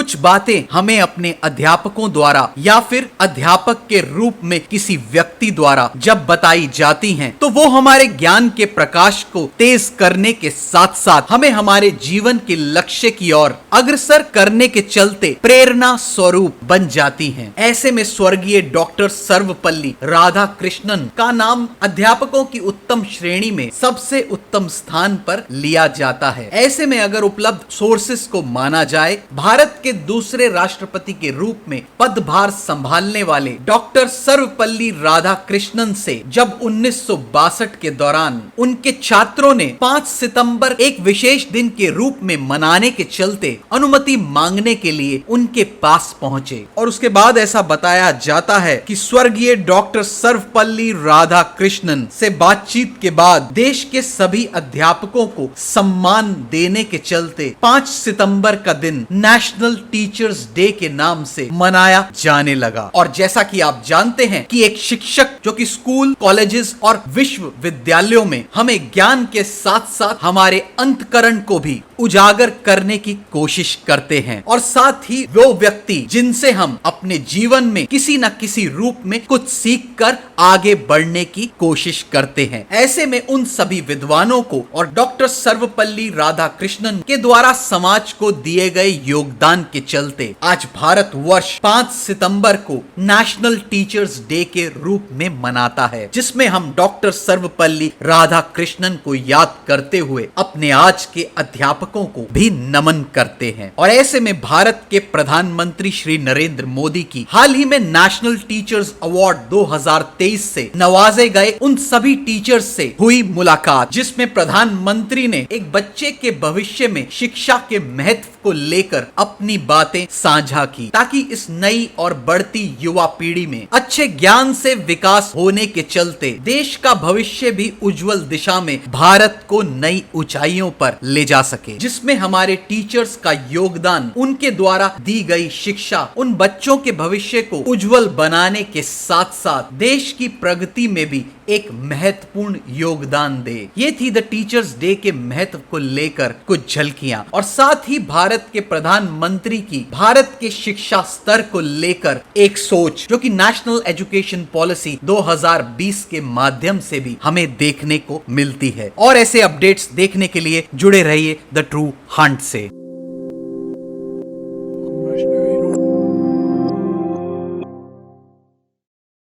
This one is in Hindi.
कुछ बातें हमें अपने अध्यापकों द्वारा या फिर अध्यापक के रूप में किसी व्यक्ति द्वारा जब बताई जाती हैं, तो वो हमारे ज्ञान के प्रकाश को तेज करने के साथ साथ हमें हमारे जीवन के लक्ष्य की ओर अग्रसर करने के चलते प्रेरणा स्वरूप बन जाती हैं। ऐसे में स्वर्गीय डॉक्टर सर्वपल्ली राधाकृष्णन का नाम अध्यापकों की उत्तम श्रेणी में सबसे उत्तम स्थान पर लिया जाता है। ऐसे में अगर उपलब्ध सोर्सेस को माना जाए, भारत के दूसरे राष्ट्रपति के रूप में पदभार संभालने वाले डॉक्टर सर्वपल्ली राधाकृष्णन से जब 1962 के दौरान उनके छात्रों ने 5 सितंबर एक विशेष दिन के रूप में मनाने के चलते अनुमति मांगने के लिए उनके पास पहुंचे, और उसके बाद ऐसा बताया जाता है कि स्वर्गीय डॉक्टर सर्वपल्ली राधाकृष्णन से बातचीत के बाद देश के सभी अध्यापकों को सम्मान देने के चलते 5 सितंबर का दिन नेशनल टीचर्स डे के नाम से मनाया जाने लगा। और जैसा कि आप जानते हैं कि एक शिक्षक जो कि स्कूल, कॉलेजेस और विश्वविद्यालयों में हमें ज्ञान के साथ साथ हमारे अंतःकरण को भी उजागर करने की कोशिश करते हैं, और साथ ही वो व्यक्ति जिनसे हम अपने जीवन में किसी न किसी रूप में कुछ सीख कर आगे बढ़ने की कोशिश करते हैं। ऐसे में उन सभी विद्वानों को और डॉक्टर सर्वपल्ली राधाकृष्णन के द्वारा समाज को दिए गए योगदान के चलते आज भारत वर्ष 5 सितंबर को नेशनल टीचर्स डे के रूप में मनाता है, जिसमें हम डॉक्टर सर्वपल्ली राधाकृष्णन को याद करते हुए अपने आज के अध्यापकों को भी नमन करते हैं। और ऐसे में भारत के प्रधानमंत्री श्री नरेंद्र मोदी की हाल ही में नेशनल टीचर्स अवार्ड 2023 से नवाजे गए उन सभी टीचर्स से हुई मुलाकात, जिसमें प्रधानमंत्री ने एक बच्चे के भविष्य में शिक्षा के महत्व को लेकर अपनी बातें साझा की, ताकि इस नई और बढ़ती युवा पीढ़ी में अच्छे ज्ञान से विकास होने के चलते देश का भविष्य भी उज्जवल दिशा में भारत को नई ऊंचाइयों पर ले जा सके, जिसमें हमारे टीचर्स का योगदान, उनके द्वारा दी गई शिक्षा उन बच्चों के भविष्य को उज्जवल बनाने के साथ साथ देश की प्रगति में भी एक महत्वपूर्ण योगदान दे। ये थी द टीचर्स डे के महत्व को लेकर कुछ झलकियां, और साथ ही भारत के प्रधानमंत्री की भारत के शिक्षा स्तर को लेकर एक सोच, जो कि नेशनल एजुकेशन पॉलिसी 2020 के माध्यम से भी हमें देखने को मिलती है। और ऐसे अपडेट्स देखने के लिए जुड़े रहिए द ट्रू हंट से।